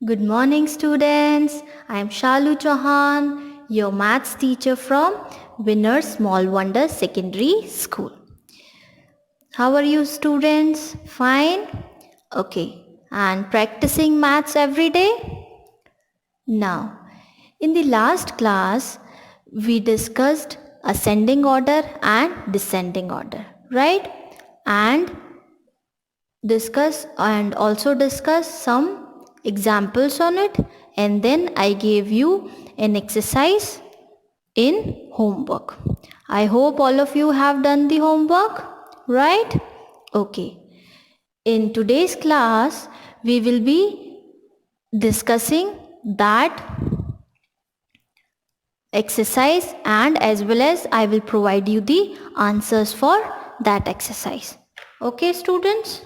Good morning, students. I am Shalu Chauhan, your maths teacher from Winner Small Wonder Secondary School. How are you, students? Fine? Okay. And practicing maths every day? Now, in the last class, we discussed ascending order and descending order, right? And discuss some examples on it, and then I gave you an exercise in homework. I hope all of you have done the homework, right? Okay. In today's class, we will be discussing that exercise, and as well as I will provide you the answers for that exercise. Okay, students?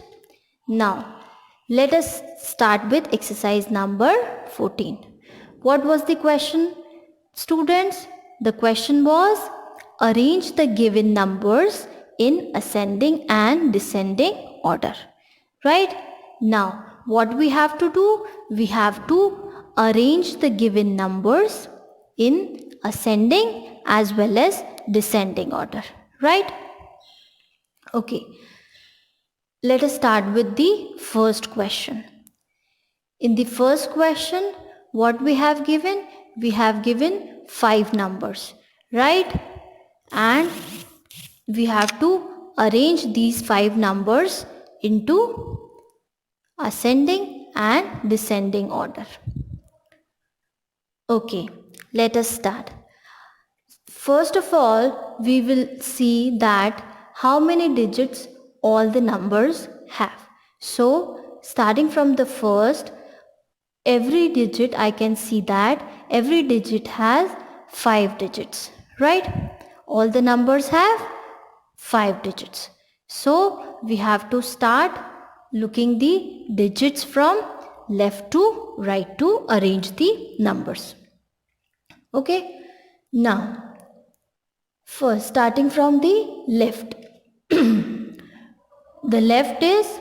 Now, let us start with exercise number 14. What was the question, students? The question was, arrange the given numbers in ascending and descending order. Right? Now, what we have to do? We have to arrange the given numbers in ascending as well as descending order. Right? Okay. Let us start with the first question. In the first question, what we have given? We have given 5 numbers, right? And we have to arrange these 5 numbers into ascending and descending order. Okay, let us start. First of all, we will see that how many digits all the numbers have. So, starting from the first, every digit I can see that every digit has 5 digits, right? All the numbers have 5 digits. So, we have to start looking the digits from left to right to arrange the numbers. Okay? Now, first, starting from the left. The left is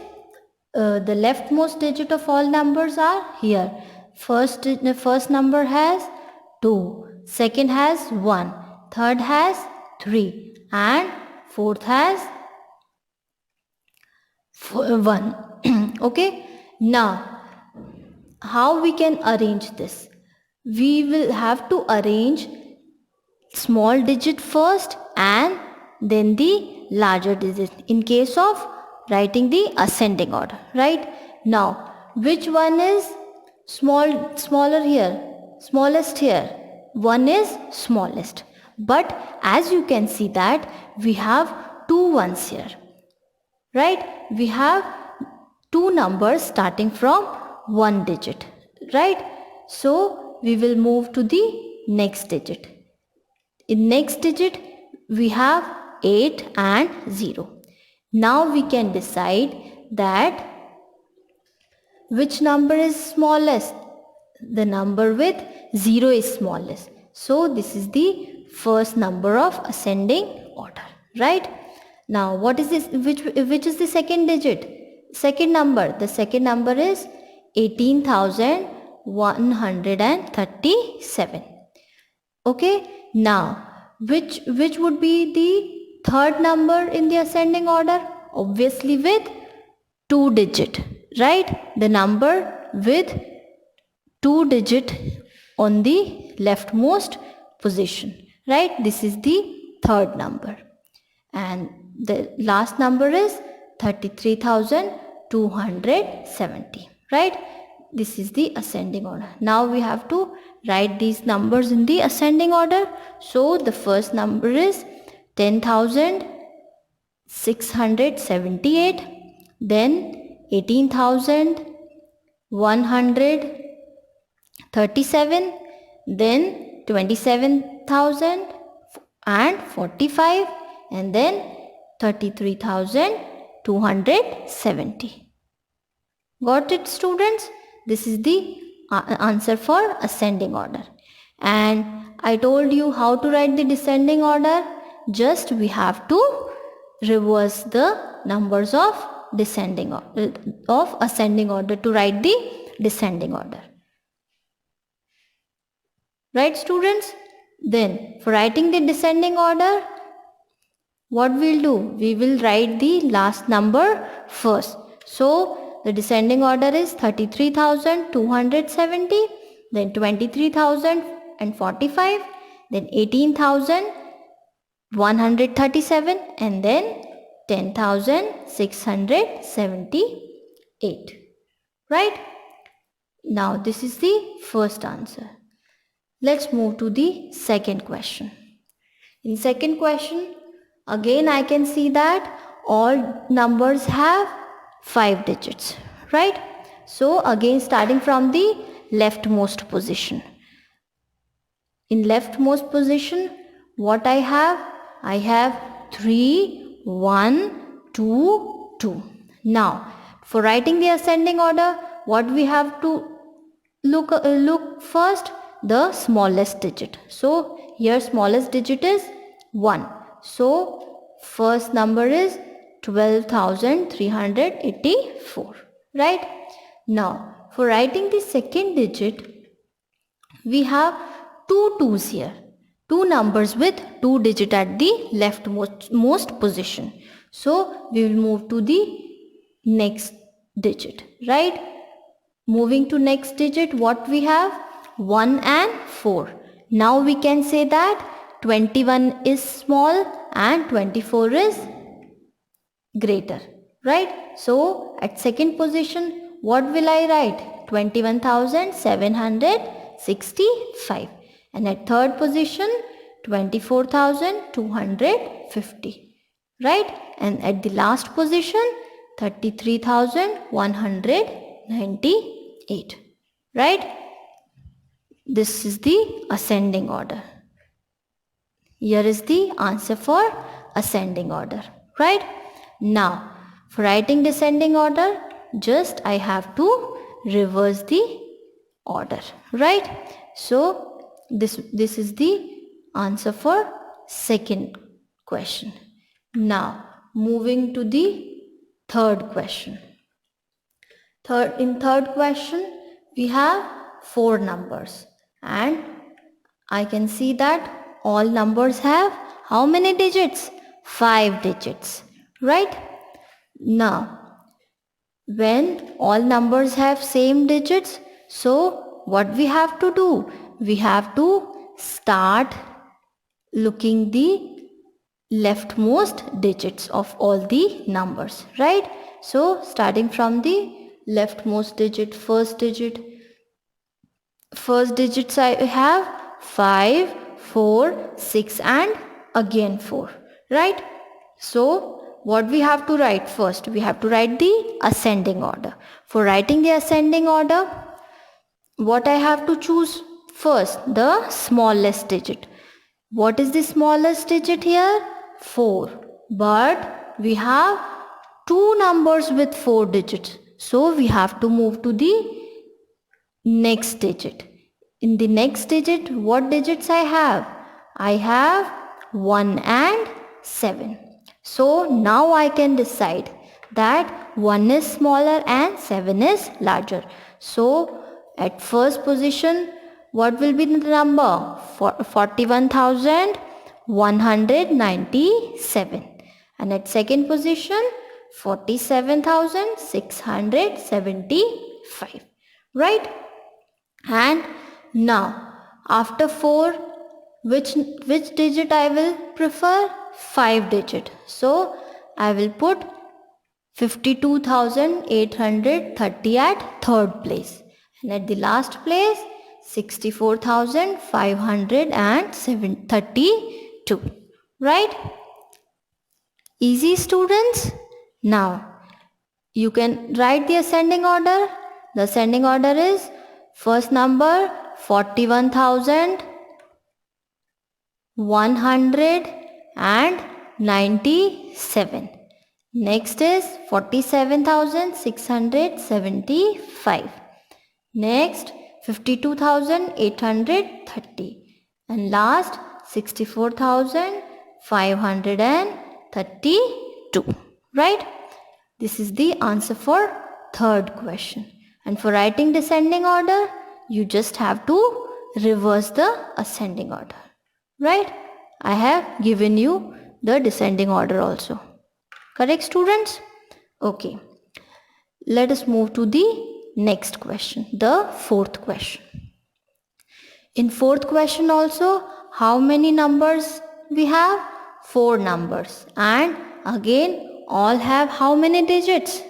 the leftmost digit of all numbers are here. First number has 2, second has 1, third has 3, and fourth has 1. Okay. Now, how we can arrange this? We will have to arrange small digit first and then the larger digit in case of writing the ascending order, right? Now, which one is smaller here, smallest here? One is smallest, but as you can see that we have 2 ones here, right? We have 2 numbers starting from 1 digit, right? So we will move to the next digit. In next digit, we have 8 and 0. Now we can decide that which number is smallest. The number with 0 is smallest. So this is the first number of ascending order, right? Now what is this? Which is the second digit? Second number. The second number is 18,137. Okay. Now, which would be the third number in the ascending order? Obviously with 2 digit, right? The number with 2 digit on the leftmost position, right? This is the third number. And the last number is 33,270, right? This is the ascending order. Now we have to write these numbers in the ascending order. So the first number is 10,678, then 18,137, then 27,045, and then 33,270. Got it, students? This is the answer for ascending order. And I told you how to write the descending order. Just we have to reverse the numbers of ascending order to write the descending order. Right, students? Then for writing the descending order, what we'll do? We will write the last number first. So the descending order is 33,270, then 23,045, then 18,137, and then 10,678. Right? Now this is the first answer. Let's move to the second question. In second question, again I can see that all numbers have 5 digits, right? So again starting from the leftmost position. In leftmost position, what I have? I have 3, 1, 2, 2. Now, for writing the ascending order, what we have to look first? The smallest digit. So here smallest digit is 1. So first number is 12,384. Right? Now for writing the second digit, we have two twos here. Two numbers with 2 digit at the leftmost position. So we will move to the next digit. Right? Moving to next digit, what we have? 1 and 4. Now we can say that 21 is small and 24 is greater. Right? So at second position, what will I write? 21,765. And at third position, 24,250. Right? And at the last position, 33,198. Right? This is the ascending order. Here is the answer for ascending order. Right? Now, for writing descending order, just I have to reverse the order. Right? So, this is the answer for second question. Now, moving to the third question. In third question, we have 4 numbers. And I can see that all numbers have how many digits? 5 digits. Right? Now, when all numbers have same digits, so what we have to do? We have to start looking the leftmost digits of all the numbers. Right? So, starting from the leftmost digit, first digits I have 5, 4, 6 and again 4. Right? So what we have to write first? We have to write the ascending order. For writing the ascending order, what I have to choose first? The smallest digit. What is the smallest digit here? 4. But we have 2 numbers with 4 digits. So we have to move to the next digit. In the next digit, what digits I have? I have 1 and 7. So now I can decide that 1 is smaller and 7 is larger. So at first position, what will be the number? 41,197. And at second position, 47,675. Right? And now after 4, which digit I will prefer? 5 digit. So I will put 52,830 at third place. And at the last place, 64,532. Right? Easy, students? Now you can write the ascending order. The ascending order is first number 41,197. Next is 47,675. Next 52,830. And last 64,532. Right? This is the answer for third question. And for writing descending order, you just have to reverse the ascending order, right? I have given you the descending order also. Correct, students? Okay. Let us move to the next question, the fourth question. In fourth question also, how many numbers we have? 4 numbers. And again, all have how many digits?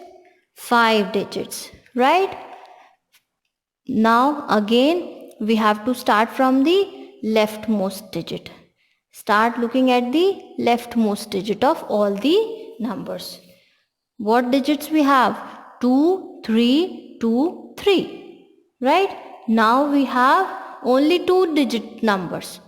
5 digits, right? Now again, we have to start from the leftmost digit. Start looking at the leftmost digit of all the numbers. What digits we have? 2, 3, 2, 3. Right? Now we have only 2 digit numbers.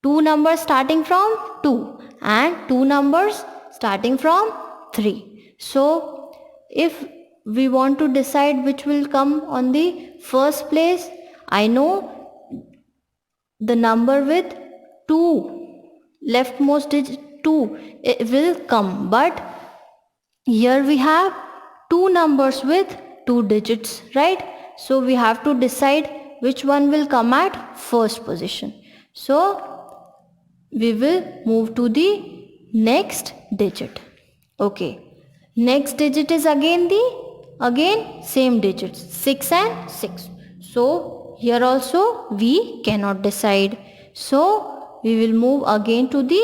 2 numbers starting from 2 and 2 numbers starting from 3. So if we want to decide which will come on the first place, I know the number with 2, leftmost digit 2, it will come, but here we have 2 numbers with 2 digits, right? So we have to decide which one will come at first position. So we will move to the next digit. Okay. Next digit is again same digits, 6 and 6. So here also we cannot decide. So we will move again to the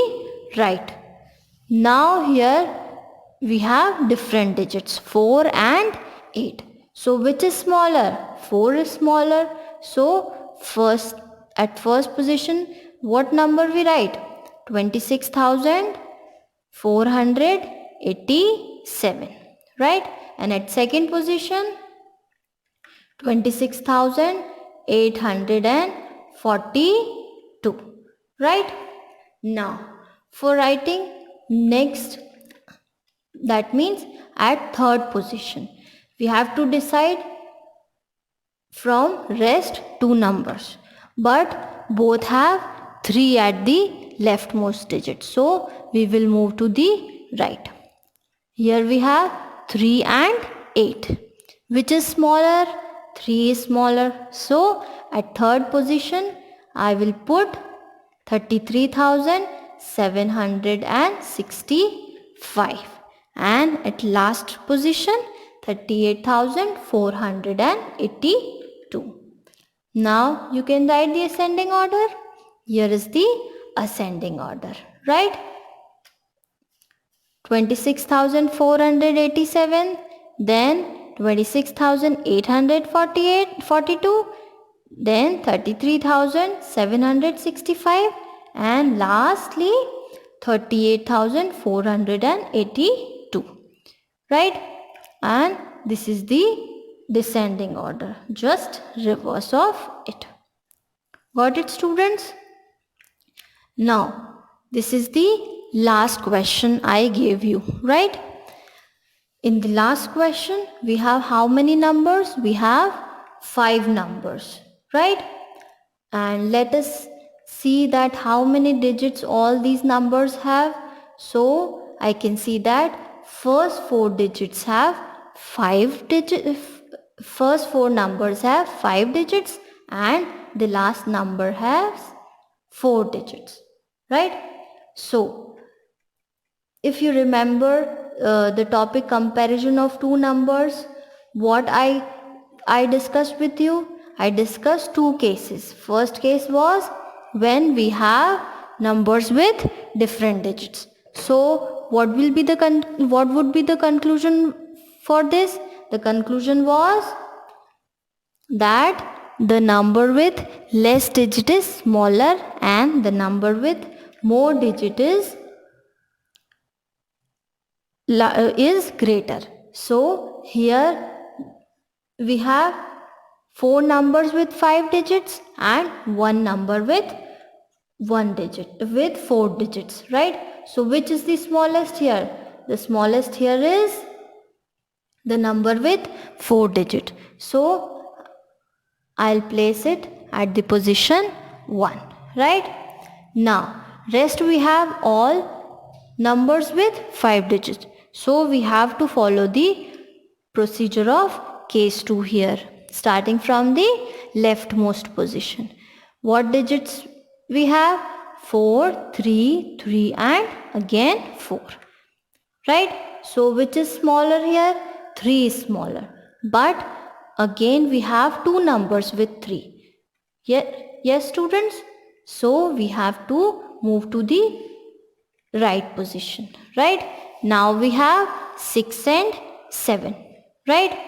right. Now here we have different digits, 4 and 8. So which is smaller? 4 is smaller. So at first position, what number we write? 26,487, right? And at second position, 26,842, right? Now for writing next, that means at third position, we have to decide from rest 2 numbers, but both have 3 at the leftmost digit. So we will move to the right. Here we have 3 and 8. Which is smaller? 3 is smaller. So at third position, I will put 33,765. And at last position, 38,482. Now you can write the ascending order. Here is the ascending order, right? 26,487, then 26,842, then 33,765, and lastly 38,482, right? And this is the descending order, just reverse of it. Got it, students? Now this is the last question I gave you, right? In the last question, we have how many numbers? We have 5 numbers, right? And let us see that how many digits all these numbers have. So I can see that first 4 digits have 5 digits. First 4 numbers have 5 digits and the last number has 4 digits, right? So if you remember the topic comparison of 2 numbers, what I discussed with you, I discussed 2 cases. First case was when we have numbers with different digits. So what would be the conclusion for this? The conclusion was that the number with less digit is smaller and the number with more digit is greater. So here we have 4 numbers with 5 digits and 1 number with 4 digits, right? So which is the smallest here? The smallest here is the number with 4 digit. So I'll place it at the position 1, right? Now rest we have all numbers with 5 digits. So we have to follow the procedure of case 2 here, starting from the leftmost position. What digits we have? 4, 3, 3 and again 4. Right? So which is smaller here? 3 is smaller. But again we have two numbers with 3. Yes students? So we have to move to the right position. Right? Now we have 6 and 7. Right?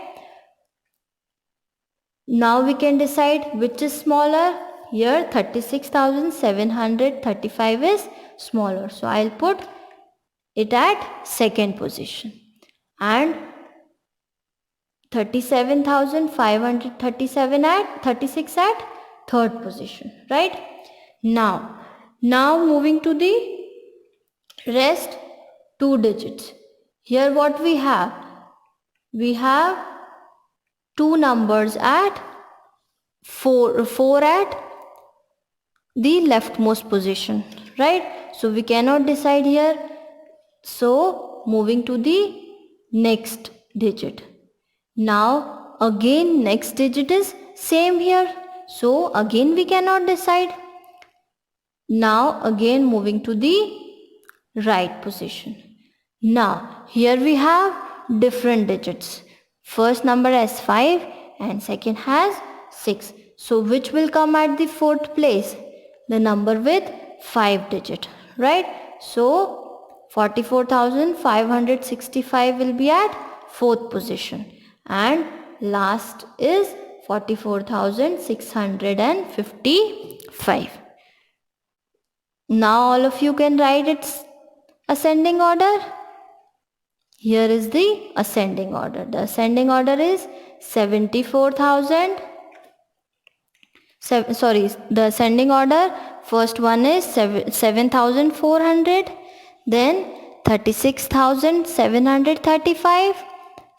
Now we can decide which is smaller. Here 36,735 is smaller. So I'll put it at second position. And 37,537 at 36 at third position. Right? Now moving to the rest two digits. Here what we have? We have two numbers at 4 at the leftmost position, right? So we cannot decide here. So moving to the next digit. Now again next digit is same here. So again we cannot decide. Now again moving to the right position. Now here we have different digits. First number has 5 and second has 6. So which will come at the fourth place? The number with 5 digit, right? So 44,565 will be at fourth position and last is 44,655. Now all of you can write its ascending order. Here is the ascending order. The ascending order is 74,000. The ascending order, first one is 7,400, then 36,735,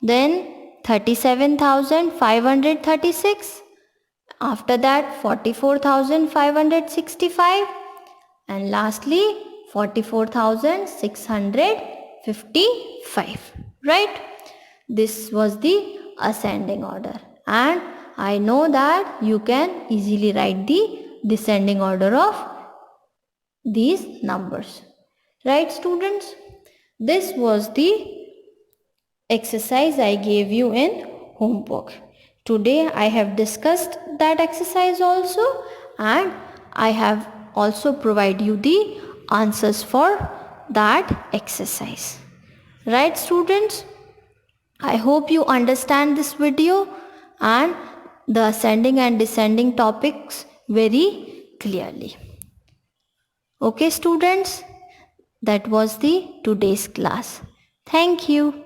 then 37,536, after that 44,565 and lastly 44,655, right? This was the ascending order and I know that you can easily write the descending order of these numbers, right students? This was the exercise I gave you in homework. Today I have discussed that exercise also and I have also provided you the answers for that exercise. Right students? I hope you understand this video and the ascending and descending topics very clearly. Okay students? That was the today's class. Thank you.